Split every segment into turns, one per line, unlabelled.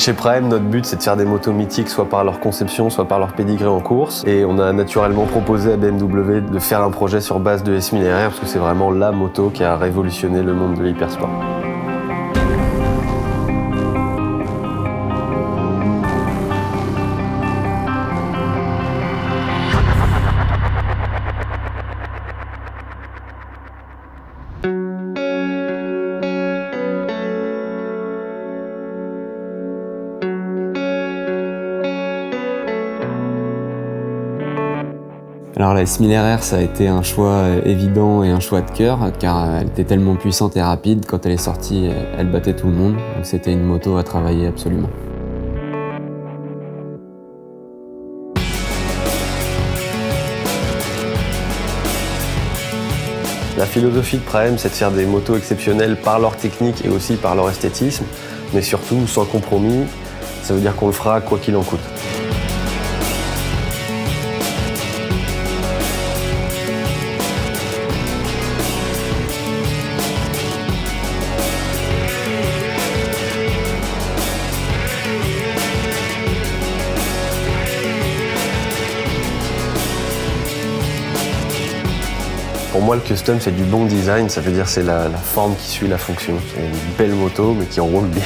Chez Praem, notre but, c'est de faire des motos mythiques, soit par leur conception, soit par leur pédigré en course. Et on a naturellement proposé à BMW de faire un projet sur base de S1000RR, parce que c'est vraiment la moto qui a révolutionné le monde de l'hypersport.
Alors la S1000RR, ça a été un choix évident et un choix de cœur, car elle était tellement puissante et rapide, quand elle est sortie, elle battait tout le monde, donc c'était une moto à travailler absolument.
La philosophie de Praem, c'est de faire des motos exceptionnelles par leur technique et aussi par leur esthétisme, mais surtout sans compromis. Ça veut dire qu'on le fera quoi qu'il en coûte. Pour moi, le custom, c'est du bon design, ça veut dire c'est la forme qui suit la fonction. C'est une belle moto, mais qui roule bien.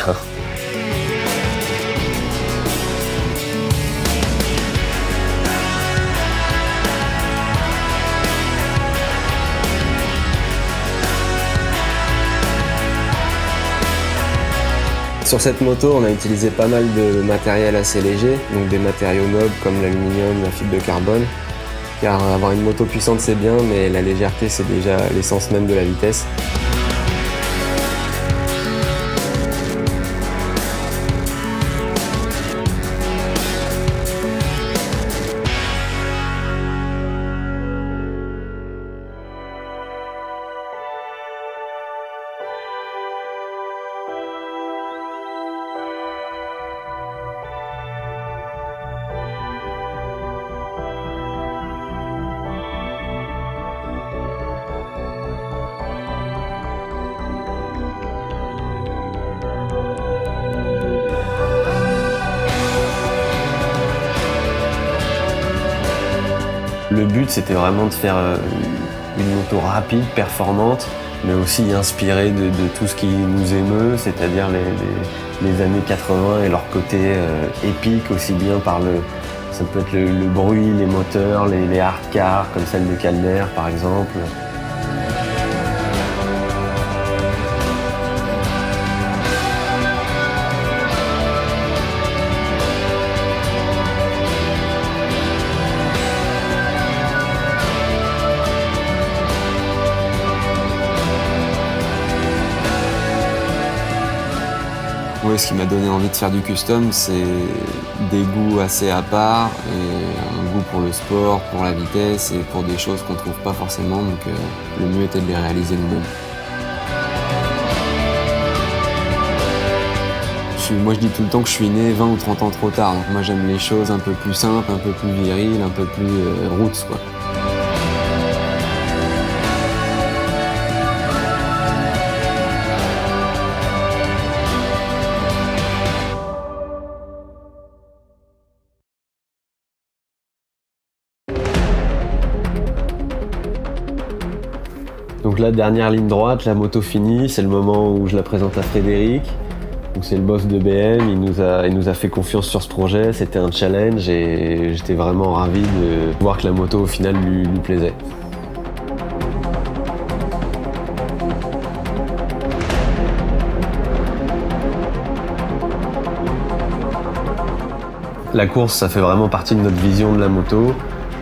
Sur cette moto, on a utilisé pas mal de matériel assez léger, donc des matériaux nobles comme l'aluminium, la fibre de carbone. Car avoir une moto puissante c'est bien, mais la légèreté c'est déjà l'essence même de la vitesse.
Le but, c'était vraiment de faire une moto rapide, performante, mais aussi inspirée de tout ce qui nous émeut, c'est-à-dire les années 80 et leur côté épique, aussi bien par ça peut être le bruit, les moteurs, les hard cars, comme celle de Calder par exemple.
Oui, ce qui m'a donné envie de faire du custom, c'est des goûts assez à part et un goût pour le sport, pour la vitesse et pour des choses qu'on ne trouve pas forcément, donc le mieux était de les réaliser nous-mêmes. Moi je dis tout le temps que je suis né 20 ou 30 ans trop tard, donc moi j'aime les choses un peu plus simples, un peu plus viriles, un peu plus roots quoi.
Donc là, dernière ligne droite, la moto finie, c'est le moment où je la présente à Frédéric. Donc c'est le boss de BM, il nous a fait confiance sur ce projet, c'était un challenge et j'étais vraiment ravi de voir que la moto au final lui plaisait. La course, ça fait vraiment partie de notre vision de la moto.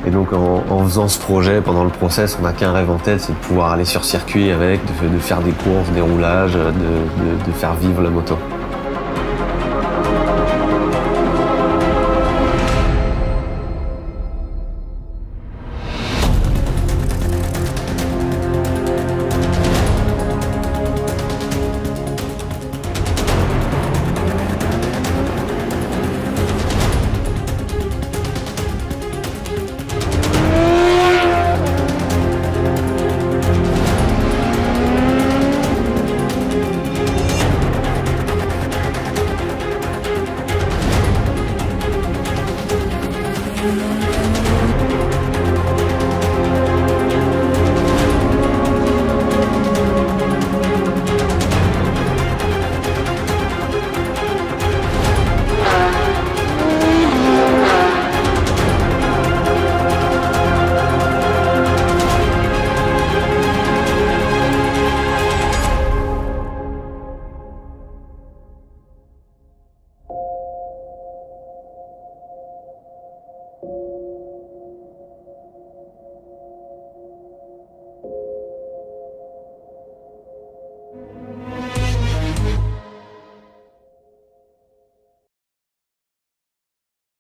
Et donc en faisant ce projet, pendant le process, on n'a qu'un rêve en tête, c'est de pouvoir aller sur circuit avec, de faire des courses, des roulages, de faire vivre la moto.